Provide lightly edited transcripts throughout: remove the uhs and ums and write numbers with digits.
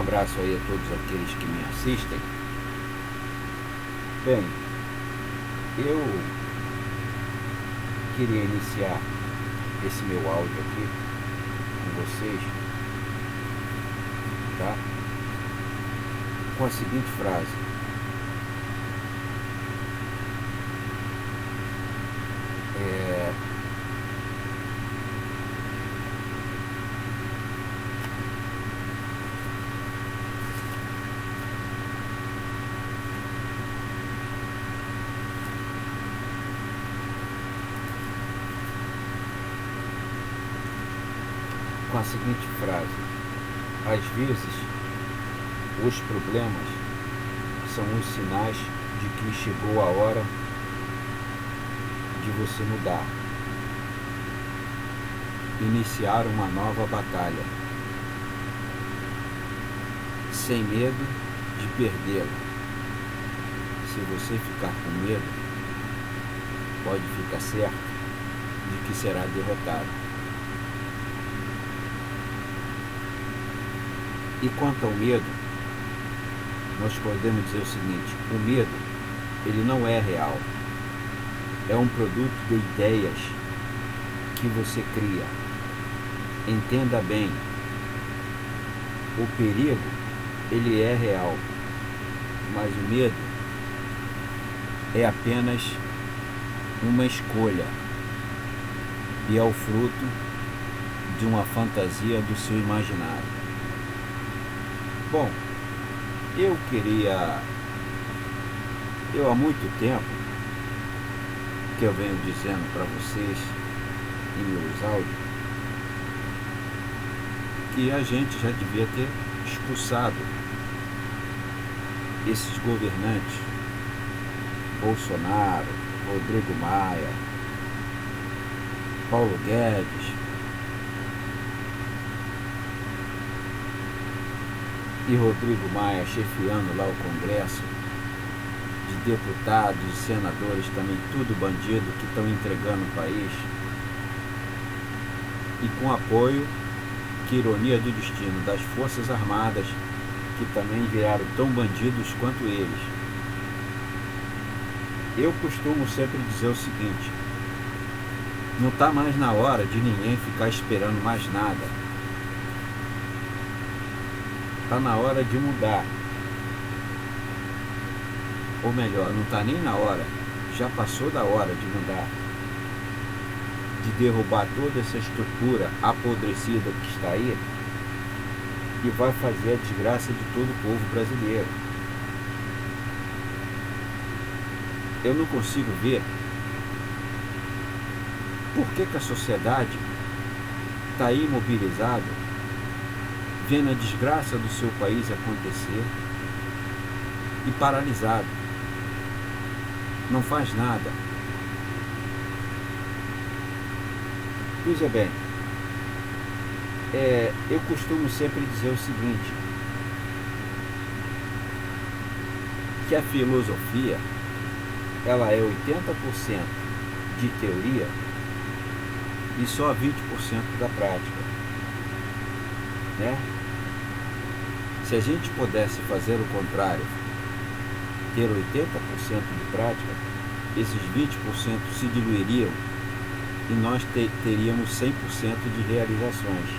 abraço aí a todos aqueles que me assistem. Bem, eu queria iniciar esse meu áudio aqui com vocês, tá? Com a seguinte frase: com a seguinte frase: às vezes os problemas são os sinais de que chegou a hora de você mudar, iniciar uma nova batalha, sem medo de perdê-la. Se você ficar com medo, pode ficar certo de que será derrotado. E quanto ao medo, nós podemos dizer o seguinte: o medo, ele não é real. É um produto de ideias que você cria. Entenda bem, o perigo, ele é real, mas o medo é apenas uma escolha e é o fruto de uma fantasia do seu imaginário. Bom, eu há muito tempo que eu venho dizendo para vocês em meus áudios que a gente já devia ter expulsado esses governantes, Bolsonaro, Rodrigo Maia, Paulo Guedes e Rodrigo Maia chefiando lá o Congresso, de deputados e senadores também, tudo bandido, que estão entregando o país, e com apoio, que ironia do destino, das Forças Armadas, que também viraram tão bandidos quanto eles. Eu costumo sempre dizer o seguinte: não está mais na hora de ninguém ficar esperando mais nada. Está na hora de mudar. Ou melhor, não está nem na hora, já passou da hora de mudar, de derrubar toda essa estrutura apodrecida que está aí e vai fazer a desgraça de todo o povo brasileiro. Eu não consigo ver por que a sociedade está aí imobilizada, vendo a desgraça do seu país acontecer e paralisado. Não faz nada. Veja bem, eu costumo sempre dizer o seguinte, que a filosofia, ela é 80% de teoria e só 20% da prática, né? Se a gente pudesse fazer o contrário, ter 80% de prática, esses 20% se diluiriam e nós teríamos 100% de realizações.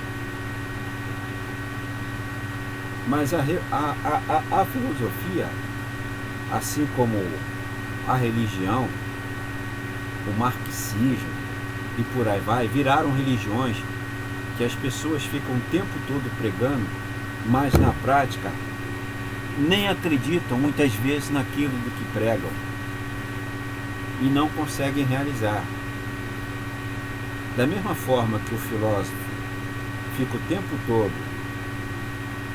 Mas a filosofia, assim como a religião, o marxismo e por aí vai, viraram religiões que as pessoas ficam o tempo todo pregando, mas na prática nem acreditam muitas vezes naquilo do que pregam e não conseguem realizar. Da mesma forma que o filósofo fica o tempo todo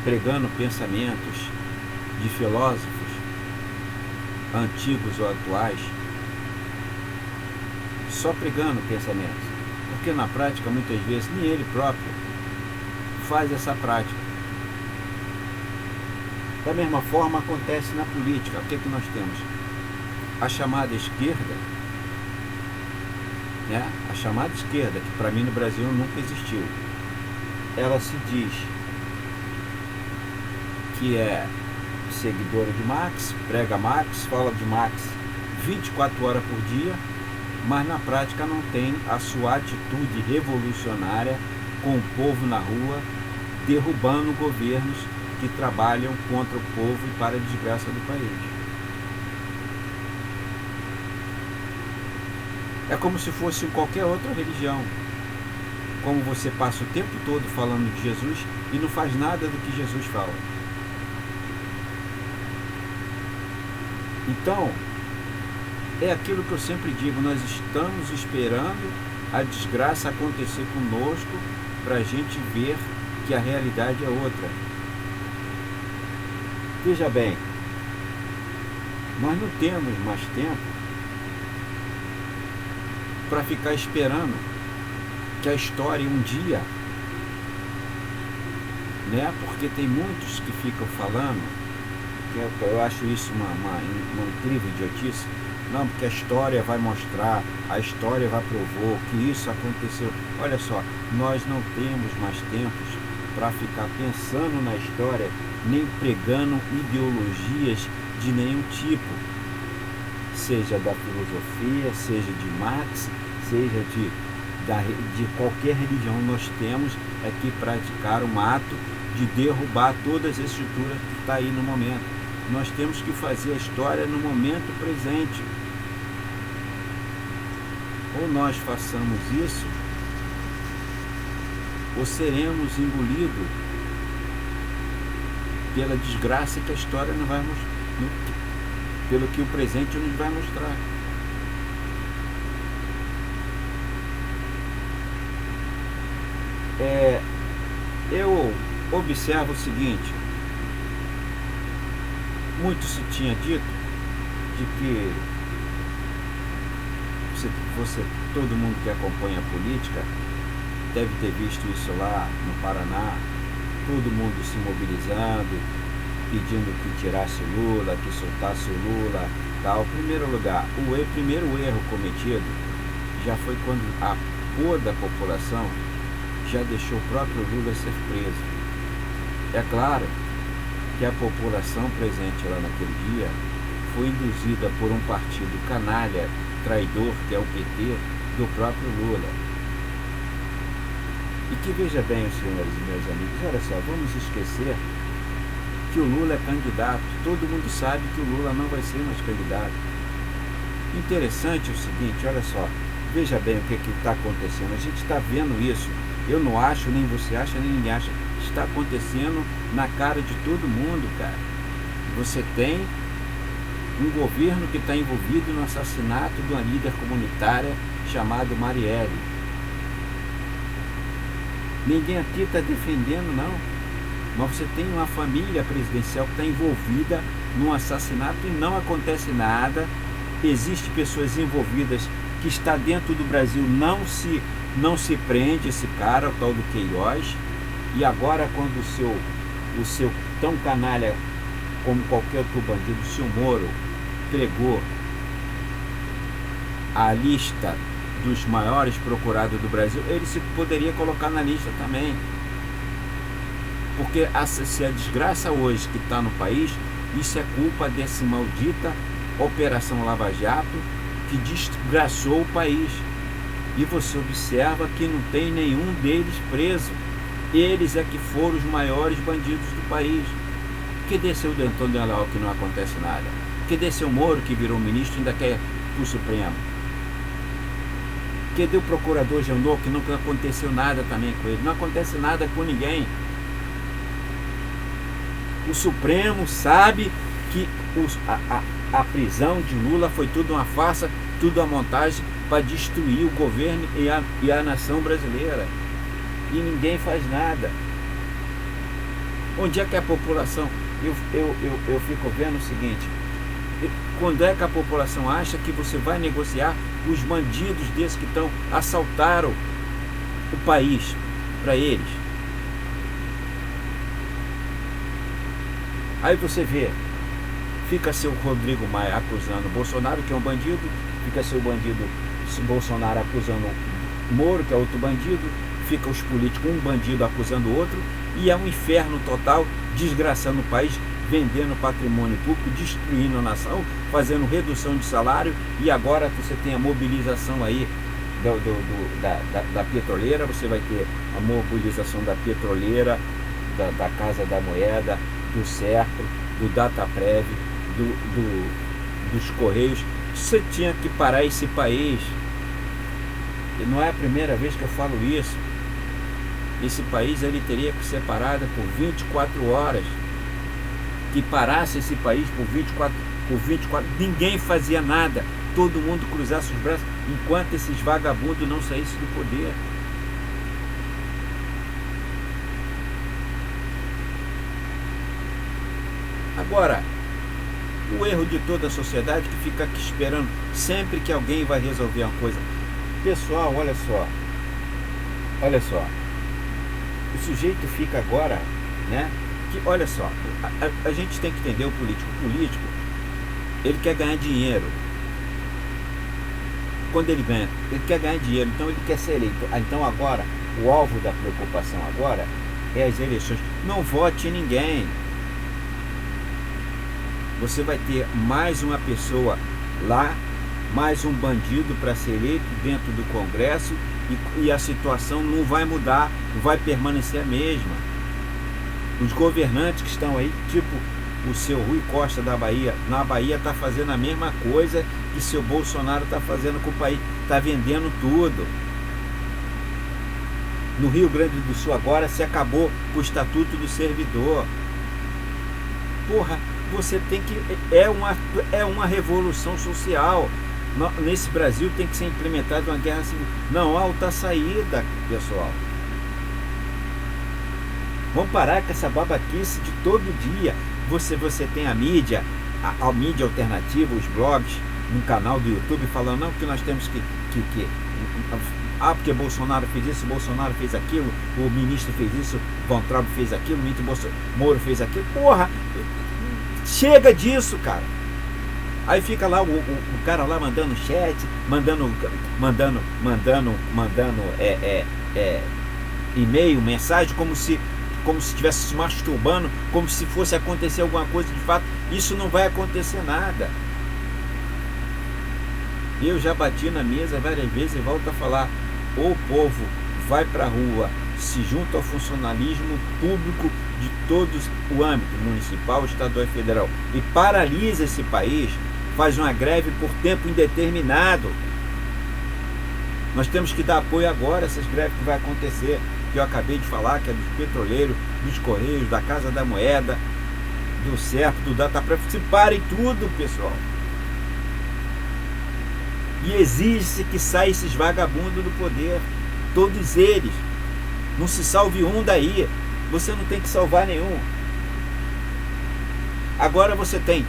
pregando pensamentos de filósofos antigos ou atuais, só pregando pensamentos, porque na prática muitas vezes nem ele próprio faz essa prática. Da mesma forma acontece na política. O que nós temos? A chamada esquerda, né? A chamada esquerda, que para mim no Brasil nunca existiu, ela se diz que é seguidora de Marx, prega Marx, fala de Marx 24 horas por dia, mas na prática não tem a sua atitude revolucionária com o povo na rua, derrubando governos que trabalham contra o povo e para a desgraça do país. É como se fosse qualquer outra religião. Como você passa o tempo todo falando de Jesus e não faz nada do que Jesus fala. Então, é aquilo que eu sempre digo, nós estamos esperando a desgraça acontecer conosco para a gente ver que a realidade é outra. Veja bem, nós não temos mais tempo para ficar esperando que a história um dia, né? Porque tem muitos que ficam falando, que eu acho isso uma incrível idiotice, não, porque a história vai mostrar, a história vai provar que isso aconteceu. Olha só, nós não temos mais tempos para ficar pensando na história, nem pregando ideologias de nenhum tipo, seja da filosofia, seja de Marx, seja de qualquer religião. Nós temos é que praticar um ato de derrubar todas as estruturas que está aí no momento. Nós temos que fazer a história no momento presente. Ou nós façamos isso, ou seremos engolidos pela desgraça que a história não vai mostrar, pelo que o presente nos vai mostrar. Eu observo o seguinte: muito se tinha dito de que todo mundo que acompanha a política deve ter visto isso lá no Paraná, todo mundo se mobilizando, pedindo que tirasse o Lula, que soltasse o Lula, tal. Em primeiro lugar, o primeiro erro cometido já foi quando a toda a população já deixou o próprio Lula ser preso. É claro que a população presente lá naquele dia foi induzida por um partido canalha, traidor, que é o PT, do próprio Lula. E que veja bem, os senhores e meus amigos, olha só, vamos esquecer que o Lula é candidato. Todo mundo sabe que o Lula não vai ser mais candidato. Interessante é o seguinte, olha só, veja bem o que está acontecendo. A gente está vendo isso. Eu não acho, nem você acha, nem ninguém acha. Está acontecendo na cara de todo mundo, cara. Você tem um governo que está envolvido no assassinato de uma líder comunitária chamada Marielle. Ninguém aqui está defendendo, não. Mas você tem uma família presidencial que está envolvida num assassinato e não acontece nada. Existem pessoas envolvidas que está dentro do Brasil, não se prende esse cara, o tal do Queiroz. E agora, quando o seu tão canalha como qualquer outro bandido, o seu Moro, pegou a lista dos maiores procurados do Brasil, ele se poderia colocar na lista também. Porque se a desgraça hoje que está no país, isso é culpa dessa maldita Operação Lava Jato que desgraçou o país. E você observa que não tem nenhum deles preso. Eles é que foram os maiores bandidos do país. Que desceu o Antônio Leal que não acontece nada? Que desceu o Moro que virou ministro e ainda quer para o Supremo? Que deu o procurador Janot que não aconteceu nada também com ele? Não acontece nada com ninguém. O Supremo sabe que a prisão de Lula foi tudo uma farsa, tudo uma montagem para destruir o governo e a nação brasileira. E ninguém faz nada. Onde é que a população... Eu fico vendo o seguinte: quando é que a população acha que você vai negociar os bandidos desses que assaltaram o país para eles? Aí você vê, fica seu Rodrigo Maia acusando Bolsonaro, que é um bandido, fica seu Bolsonaro acusando Moro, que é outro bandido, fica os políticos, um bandido acusando o outro, e é um inferno total, desgraçando o país, vendendo patrimônio público, destruindo a nação, fazendo redução de salário, e agora você tem a mobilização aí da petroleira, você vai ter a mobilização da petroleira, da Casa da Moeda, do Certo, do Dataprev, dos Correios. Você tinha que parar esse país, e não é a primeira vez que eu falo isso. Esse país ele teria que ser parado por 24 horas. Que parasse esse país por 24, ninguém fazia nada, todo mundo cruzasse os braços enquanto esses vagabundos não saíssem do poder. Agora, o erro de toda a sociedade que fica aqui esperando sempre que alguém vai resolver uma coisa. Pessoal, olha só, o sujeito fica agora, né? Que, olha só, a gente tem que entender o político. O político, ele quer ganhar dinheiro. Quando ele ganha, ele quer ganhar dinheiro, então ele quer ser eleito. Então agora, o alvo da preocupação agora é as eleições. Não vote em ninguém. Você vai ter mais uma pessoa lá, mais um bandido para ser eleito dentro do Congresso, e a situação não vai mudar, vai permanecer a mesma. Os governantes que estão aí, tipo o seu Rui Costa da Bahia, na Bahia está fazendo a mesma coisa que seu Bolsonaro está fazendo com o país, está vendendo tudo. No Rio Grande do Sul agora se acabou com o Estatuto do Servidor. Porra, você tem que... É uma revolução social. Nesse Brasil tem que ser implementada uma guerra civil. Não há outra saída, pessoal. Vamos parar com essa babaquice de todo dia. Você tem a mídia, a mídia alternativa, os blogs, no canal do YouTube, falando não, que nós temos que porque Bolsonaro fez isso, Bolsonaro fez aquilo, o ministro fez isso, Von Traub fez aquilo, o ministro Moro fez aquilo. Porra, chega disso, cara. Aí fica lá o cara lá mandando chat, mandando e-mail, mensagem, como se estivesse se masturbando, como se fosse acontecer alguma coisa de fato. Isso não vai acontecer nada. Eu já bati na mesa várias vezes e volto a falar: o povo vai para a rua, se junta ao funcionalismo público de todos o âmbito, municipal, estadual e federal, e paralisa esse país, faz uma greve por tempo indeterminado. Nós temos que dar apoio agora a essas greves que vai acontecer, que eu acabei de falar, que é dos petroleiros, dos Correios, da Casa da Moeda, do Certo, do Dataprev. Se parem tudo, pessoal. E exige-se que saiam esses vagabundos do poder, todos eles. Não se salve um daí, você não tem que salvar nenhum. Agora você tem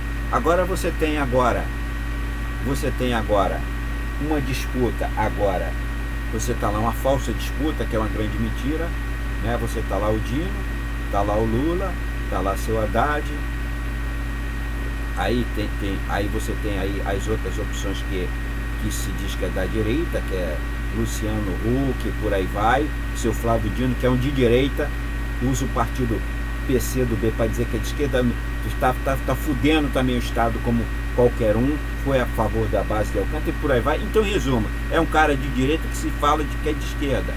uma disputa agora. Você está lá, uma falsa disputa, que é uma grande mentira, né? Você está lá o Dino, está lá o Lula, está lá seu Haddad. Aí aí você tem aí as outras opções que se diz que é da direita, que é Luciano Huck, por aí vai. Seu Flávio Dino, que é um de direita, usa o partido PCdoB para dizer que é de esquerda, está fudendo também o Estado como qualquer um, foi a favor da base de Alcântara e por aí vai. Então, em resumo, é um cara de direita que se fala de que é de esquerda.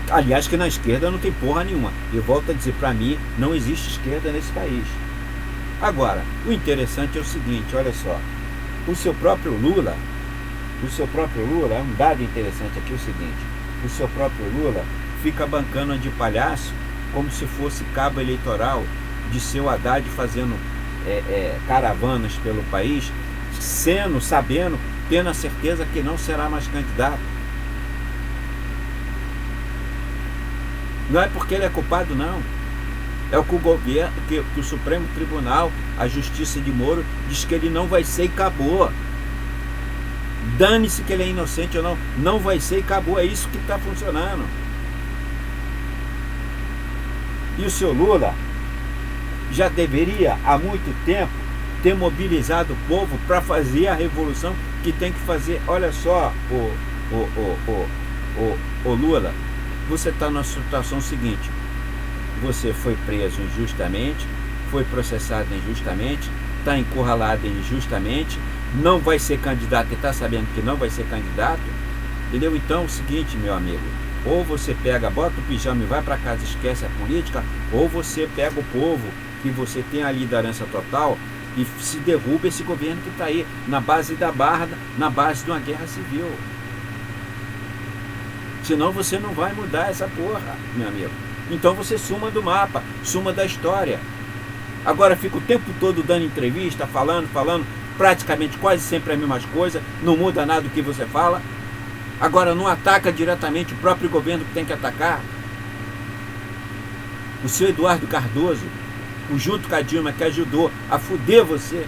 Aliás, que na esquerda não tem porra nenhuma. Eu volto a dizer, para mim, não existe esquerda nesse país. Agora, o interessante é o seguinte, olha só, o seu próprio Lula, é um dado interessante aqui, o seguinte: o seu próprio Lula fica bancando de palhaço como se fosse cabo eleitoral de seu Haddad fazendo caravanas pelo país, sabendo, tendo a certeza que não será mais candidato. Não é porque ele é culpado, não. É o que o governo, que o Supremo Tribunal, a Justiça de Moro, diz que ele não vai ser e acabou. Dane-se que ele é inocente ou não, não vai ser e acabou. É isso que está funcionando. E o seu Lula já deveria, há muito tempo, ter mobilizado o povo para fazer a revolução que tem que fazer. Olha só, o Lula, você está numa situação seguinte: você foi preso injustamente, foi processado injustamente, está encurralado injustamente, não vai ser candidato e está sabendo que não vai ser candidato, entendeu? Então é o seguinte, meu amigo, ou você pega, bota o pijama e vai para casa, esquece a política, ou você pega o povo, que você tem a liderança total, e se derruba esse governo que está aí, na base da barra, na base de uma guerra civil. Senão você não vai mudar essa porra, meu amigo. Então você suma do mapa, suma da história. Agora fica o tempo todo dando entrevista, falando, praticamente quase sempre a mesma coisa, não muda nada do que você fala. Agora não ataca diretamente o próprio governo que tem que atacar. O seu Eduardo Cardoso, o junto com a Dilma, que ajudou a fuder você,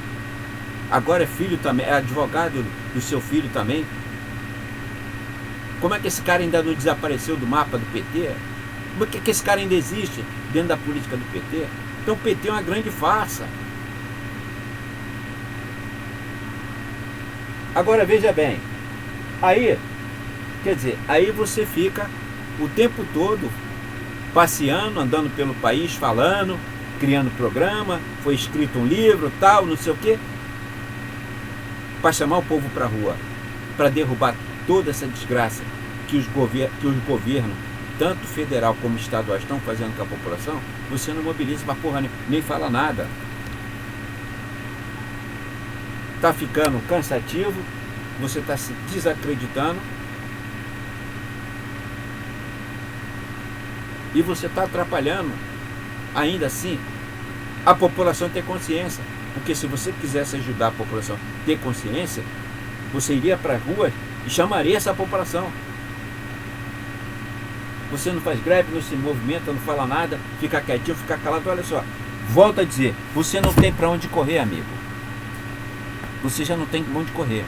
agora é filho também, é advogado do seu filho também. Como é que esse cara ainda não desapareceu do mapa do PT? Como é que esse cara ainda existe dentro da política do PT? Então o PT é uma grande farsa. Agora veja bem, aí, quer dizer, aí você fica o tempo todo passeando, andando pelo país, falando, criando programa, foi escrito um livro, tal, não sei o quê, para chamar o povo para a rua, para derrubar toda essa desgraça que os governos, tanto federal como estadual, estão fazendo com a população. Você não mobiliza para porra nem fala nada. Está ficando cansativo, você está se desacreditando e você está atrapalhando, ainda assim, a população ter consciência. Porque se você quisesse ajudar a população a ter consciência, você iria para a rua e chamaria essa população. Você não faz greve, não se movimenta, não fala nada, fica quietinho, fica calado. Olha só, volto a dizer, você não tem para onde correr, amigo. Você já não tem para onde correr.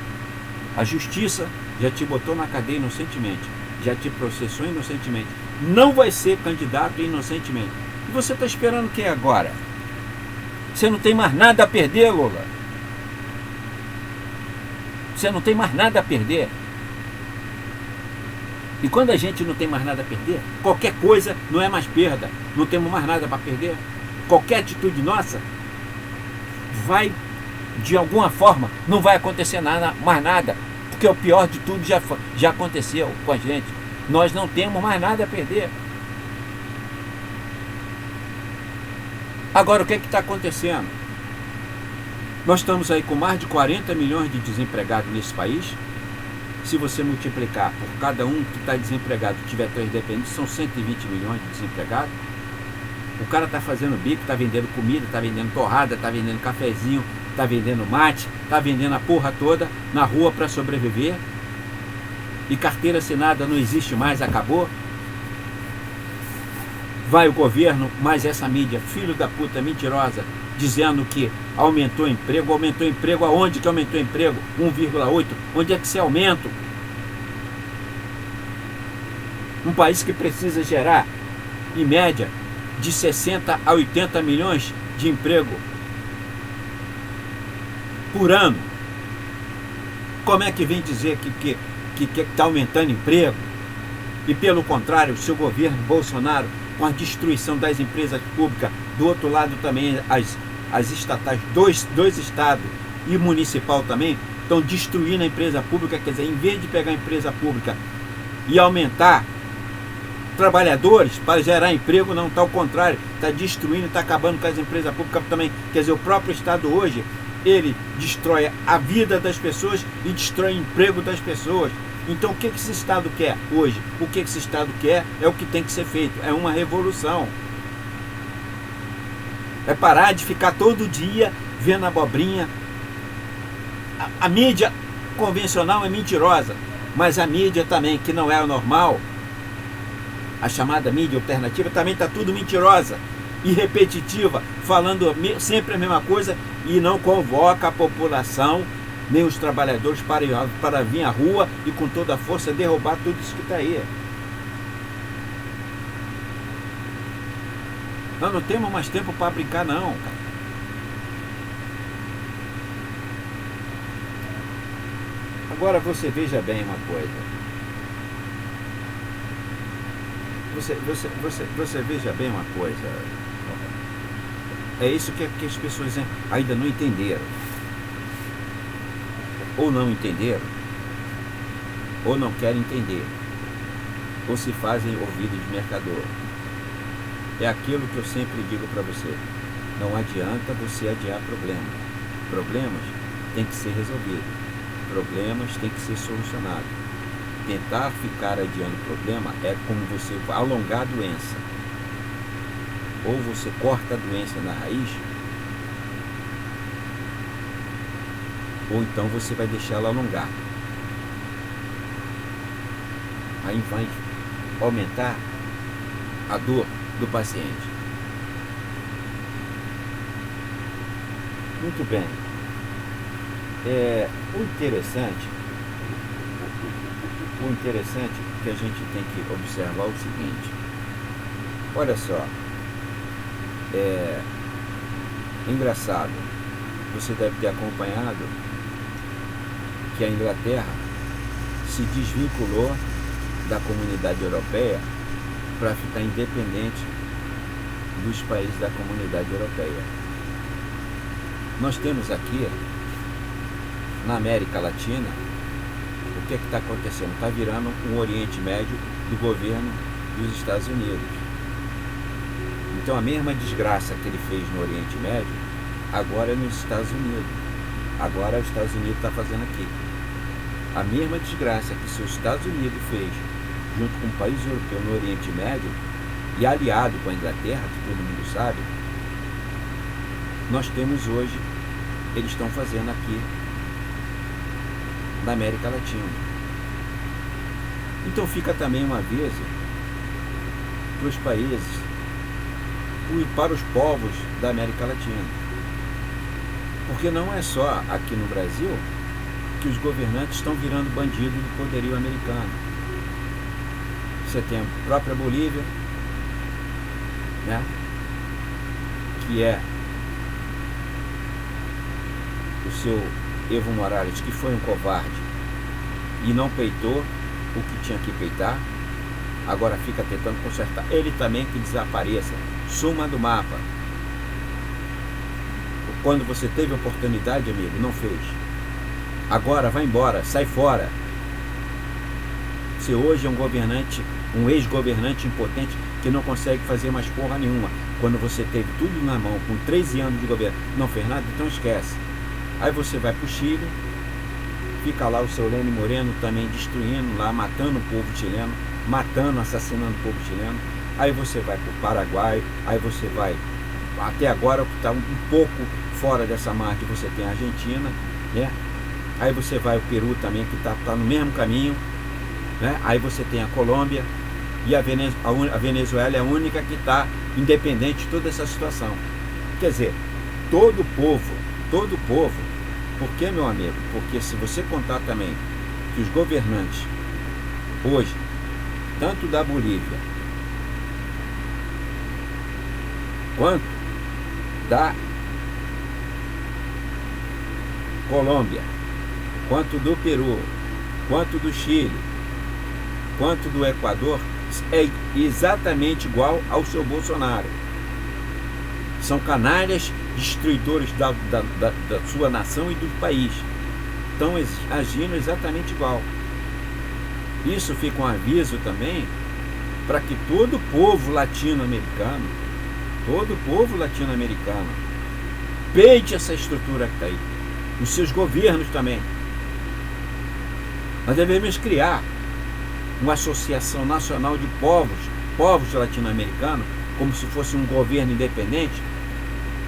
A justiça já te botou na cadeia inocentemente, já te processou inocentemente. Não vai ser candidato inocentemente. E você está esperando o que agora? Você não tem mais nada a perder, Lula. Você não tem mais nada a perder. E quando a gente não tem mais nada a perder, qualquer coisa não é mais perda. Não temos mais nada para perder. Qualquer atitude nossa vai, de alguma forma, não vai acontecer mais nada. Porque o pior de tudo já aconteceu com a gente. Nós não temos mais nada a perder. Agora, o que está acontecendo? Nós estamos aí com mais de 40 milhões de desempregados nesse país. Se você multiplicar por cada um que está desempregado, tiver 3 dependentes, são 120 milhões de desempregados. O cara está fazendo bico, está vendendo comida, está vendendo torrada, está vendendo cafezinho, está vendendo mate, está vendendo a porra toda na rua para sobreviver. E carteira assinada não existe mais, acabou. Vai o governo, mais essa mídia, filho da puta, mentirosa, dizendo que aumentou emprego aonde que aumentou emprego? 1,8, onde é que se aumenta? Um país que precisa gerar, em média, de 60 a 80 milhões de emprego por ano. Como é que vem dizer que está aumentando emprego? E pelo contrário, o seu governo Bolsonaro, com a destruição das empresas públicas, do outro lado também as estatais, dois estados e municipal também, estão destruindo a empresa pública. Quer dizer, em vez de pegar a empresa pública e aumentar trabalhadores para gerar emprego, não, está ao contrário, está destruindo, está acabando com as empresas públicas também. Quer dizer, o próprio Estado hoje, ele destrói a vida das pessoas e destrói o emprego das pessoas. Então o que esse Estado quer hoje? O que esse Estado quer é o que tem que ser feito, é uma revolução. É parar de ficar todo dia vendo abobrinha. A mídia convencional é mentirosa, mas a mídia também, que não é o normal, a chamada mídia alternativa, também está tudo mentirosa e repetitiva, falando sempre a mesma coisa e não convoca a população, nem os trabalhadores para vir à rua e com toda a força derrubar tudo isso que está aí. Nós não temos mais tempo para brincar não, cara. Agora você veja bem uma coisa. Você veja bem uma coisa. É isso que as pessoas ainda não entenderam. Ou não entenderam, ou não querem entender, ou se fazem ouvido de mercador. É aquilo que eu sempre digo para você. Não adianta você adiar problemas. Problemas têm que ser resolvidos. Problemas têm que ser solucionados. Tentar ficar adiando o problema é como você alongar a doença. Ou você corta a doença na raiz, ou então você vai deixar ela alongar. Aí vai aumentar a dor do paciente. Muito bem. O interessante que a gente tem que observar é o seguinte. Olha só. Engraçado. Você deve ter acompanhado que a Inglaterra se desvinculou da comunidade europeia para ficar independente dos países da comunidade europeia. Nós temos aqui, na América Latina, o que está acontecendo? Está virando um Oriente Médio do governo dos Estados Unidos. Então a mesma desgraça que ele fez no Oriente Médio, agora é nos Estados Unidos. Agora os Estados Unidos está fazendo aqui. A mesma desgraça que os Estados Unidos fez junto com o país europeu no Oriente Médio e aliado com a Inglaterra, que todo mundo sabe, nós temos hoje, eles estão fazendo aqui na América Latina. Então fica também um aviso para os países e para os povos da América Latina. Porque não é só aqui no Brasil que os governantes estão virando bandidos do poderio americano. Você tem a própria Bolívia, né? Que é o seu Evo Morales, que foi um covarde e não peitou o que tinha que peitar, agora fica tentando consertar. Ele também que desapareça, suma do mapa. Quando você teve oportunidade, amigo, não fez. Agora vai embora, sai fora. Você hoje é um governante, um ex-governante impotente que não consegue fazer mais porra nenhuma. Quando você teve tudo na mão, com 13 anos de governo, não fez nada, então esquece. Aí você vai para o Chile, fica lá o seu Lenin Moreno também destruindo lá, matando o povo chileno, matando, assassinando o povo chileno. Aí você vai para o Paraguai, aí você vai, até agora que está um pouco fora dessa margem, você tem a Argentina, né? Aí você vai o Peru também, que está no mesmo caminho, né? Aí você tem a Colômbia e a Venezuela é a única que está independente de toda essa situação. Quer dizer, todo povo, por que, meu amigo? Porque se você contar também que os governantes hoje, tanto da Bolívia quanto da Colômbia, quanto do Peru, quanto do Chile, quanto do Equador, é exatamente igual ao seu Bolsonaro. São canalhas destruidores da sua nação e do país. Estão agindo exatamente igual. Isso fica um aviso também para que todo povo latino-americano, peite essa estrutura que está aí. Os seus governos também. Nós devemos criar uma associação nacional de povos latino-americanos, como se fosse um governo independente,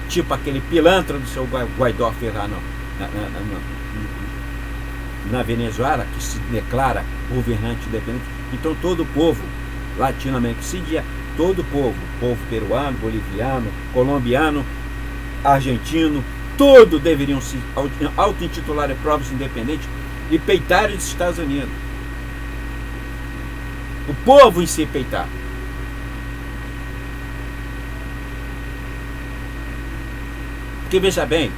tipo aquele pilantra do seu Guaidó fez lá na Venezuela, que se declara governante independente. Então todo o povo latino-americano, todo o povo peruano, boliviano, colombiano, argentino, todos deveriam se auto-intitular povos independentes e peitar os Estados Unidos. O povo em si peitar. Porque veja bem,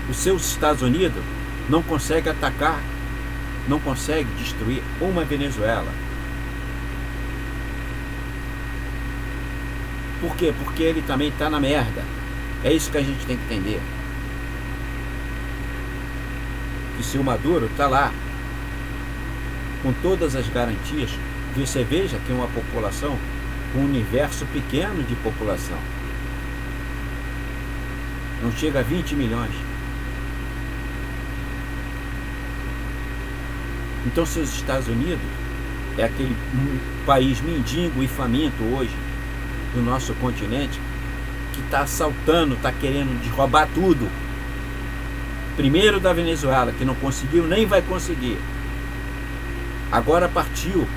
os seus Estados Unidos não consegue atacar, não consegue destruir uma Venezuela. Por quê? Porque ele também está na merda. É isso que a gente tem que entender. Que se o Maduro está lá, com todas as garantias, você veja que é uma população, um universo pequeno de população, não chega a 20 milhões. Então, se os Estados Unidos é aquele país mendigo e faminto hoje do nosso continente, que está assaltando, está querendo roubar tudo. Primeiro da Venezuela, que não conseguiu, nem vai conseguir. Agora partiu.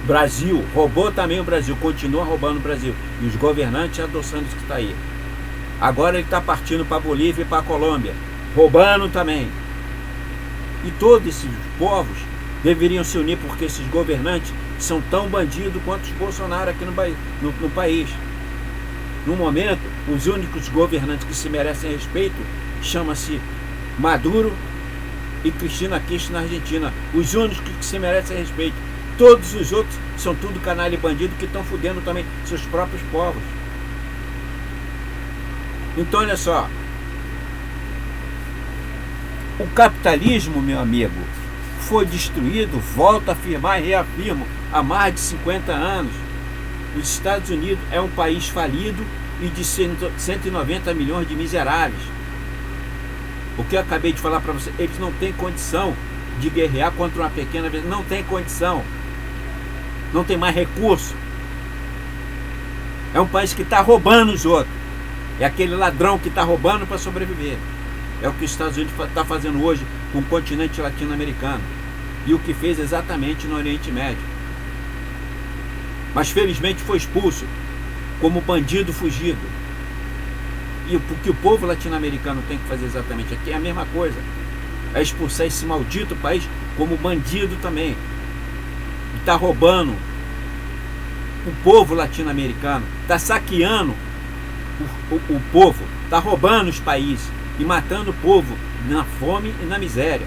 Brasil, roubou também o Brasil, continua roubando o Brasil. E os governantes adoçando isso que está aí. Agora ele está partindo para a Bolívia e para a Colômbia, roubando também. E todos esses povos deveriam se unir, porque esses governantes são tão bandidos quanto os Bolsonaro aqui no país. No momento, os únicos governantes que se merecem respeito chama-se Maduro e Cristina Kirchner na Argentina. Os únicos que se merecem respeito. Todos os outros são tudo canalha e bandido que estão fudendo também seus próprios povos. Então, olha só. O capitalismo, meu amigo, foi destruído, volto a afirmar e reafirmo, há mais de 50 anos. Os Estados Unidos é um país falido e de 190 milhões de miseráveis. O que eu acabei de falar para você, eles não têm condição de guerrear contra uma pequena... Não tem condição. Não tem mais recurso. É um país que está roubando os outros. É aquele ladrão que está roubando para sobreviver. É o que os Estados Unidos está fazendo hoje com o continente latino-americano. E o que fez exatamente no Oriente Médio. Mas felizmente foi expulso como bandido fugido. E o que o povo latino-americano tem que fazer exatamente aqui é a mesma coisa. É expulsar esse maldito país como bandido também. E está roubando o povo latino-americano. Está saqueando o povo. Está roubando os países. E matando o povo na fome e na miséria.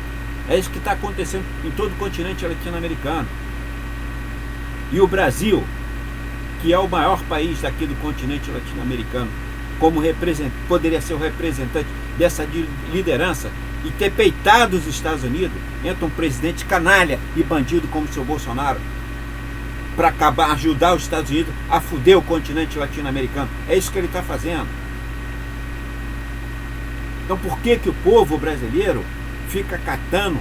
É isso que está acontecendo em todo o continente latino-americano. E o Brasil, que é o maior país daqui do continente latino-americano, como poderia ser o representante dessa liderança e ter peitado os Estados Unidos, entra um presidente canalha e bandido como o seu Bolsonaro para ajudar os Estados Unidos a fuder o continente latino-americano. É isso que ele está fazendo. Então por que o povo brasileiro fica catando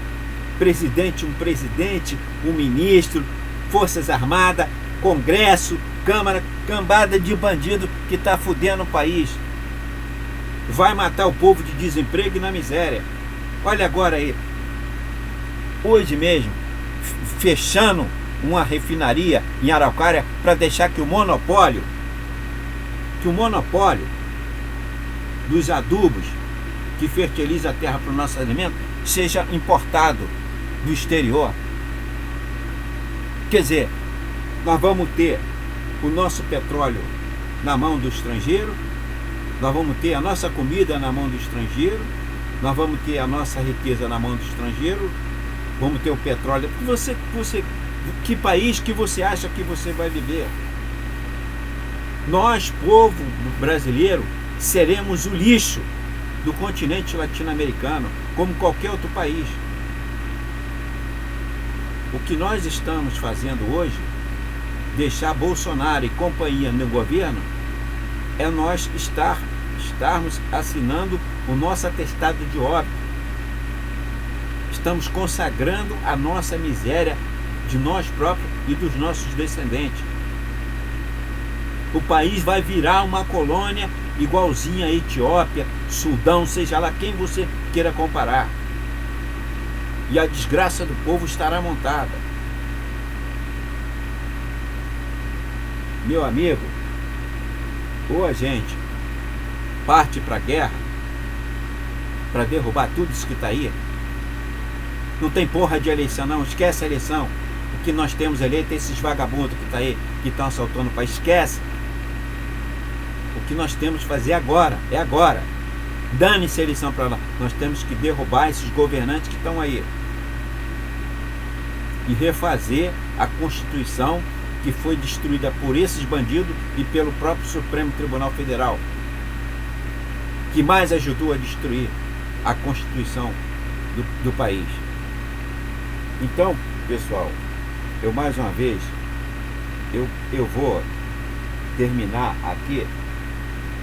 um ministro, Forças Armadas, Congresso, Câmara, cambada de bandido que está fudendo o país? Vai matar o povo de desemprego e na miséria. Olha agora aí, hoje mesmo, fechando uma refinaria em Araucária para deixar que o monopólio dos adubos que fertiliza a terra para o nosso alimento seja importado do exterior. Quer dizer, nós vamos ter o nosso petróleo na mão do estrangeiro, nós vamos ter a nossa comida na mão do estrangeiro, nós vamos ter a nossa riqueza na mão do estrangeiro, vamos ter o petróleo. Que país que você acha que você vai viver? Nós, povo brasileiro, seremos o lixo do continente latino-americano, como qualquer outro país. O que nós estamos fazendo hoje, deixar Bolsonaro e companhia no governo, é nós estarmos assinando o nosso atestado de óbito. Estamos consagrando a nossa miséria de nós próprios e dos nossos descendentes. O país vai virar uma colônia igualzinha a Etiópia, Sudão, seja lá quem você queira comparar. E a desgraça do povo estará montada. Meu amigo, ou a gente parte para a guerra para derrubar tudo isso que está aí. Não tem porra de eleição não, esquece a eleição. O que nós temos eleito é esses vagabundos que tá aí, que estão assaltando o país. Esquece. O que nós temos que fazer agora, é agora. Dane-se a eleição para lá. Nós temos que derrubar esses governantes que estão aí. E refazer a Constituição que foi destruída por esses bandidos e pelo próprio Supremo Tribunal Federal, que mais ajudou a destruir a Constituição do país. Então, pessoal, eu mais uma vez, eu vou terminar aqui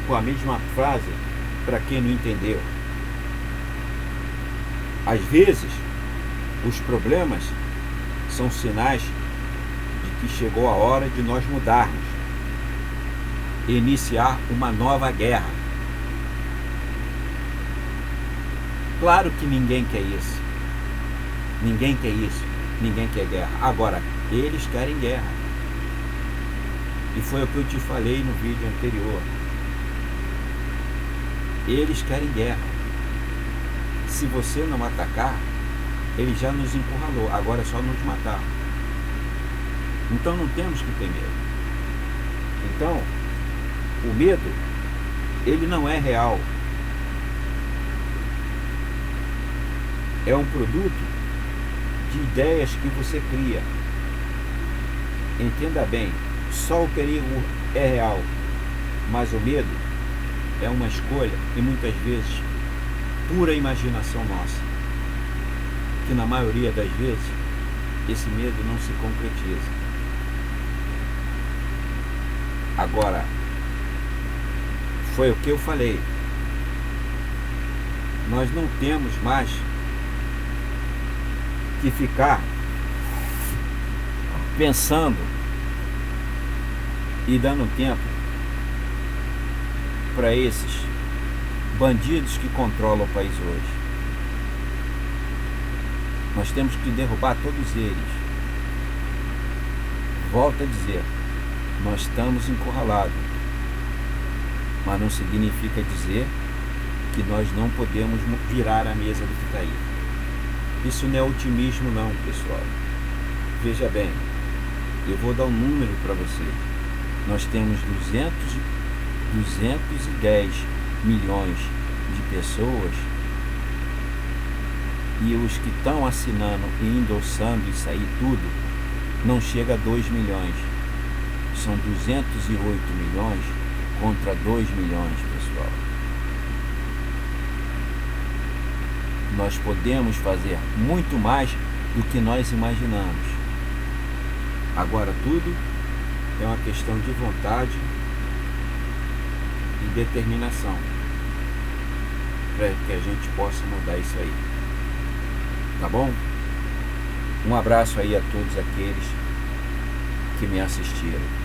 com a mesma frase para quem não entendeu. Às vezes, os problemas são sinais de que chegou a hora de nós mudarmos e iniciar uma nova guerra. Claro que ninguém quer isso. Ninguém quer isso. Ninguém quer guerra. Agora, eles querem guerra. E foi o que eu te falei no vídeo anterior. Eles querem guerra. Se você não atacar, ele já nos encurralou. Agora é só nos matar. Então não temos que ter medo. Então, o medo, ele não é real. É um produto de ideias que você cria. Entenda bem, só o perigo é real, mas o medo é uma escolha e muitas vezes pura imaginação nossa, que na maioria das vezes esse medo não se concretiza. Agora, foi o que eu falei, nós não temos mais que ficar pensando e dando tempo para esses bandidos que controlam o país hoje. Nós temos que derrubar todos eles. Volto a dizer, nós estamos encurralados, mas não significa dizer que nós não podemos virar a mesa do que está aí. Isso não é otimismo não, pessoal. Veja bem, eu vou dar um número para você. Nós temos 210 milhões de pessoas e os que estão assinando e endossando isso aí tudo não chega a 2 milhões. São 208 milhões contra 2 milhões, pessoal. Nós podemos fazer muito mais do que nós imaginamos. Agora tudo é uma questão de vontade e determinação para que a gente possa mudar isso aí. Tá bom? Um abraço aí a todos aqueles que me assistiram.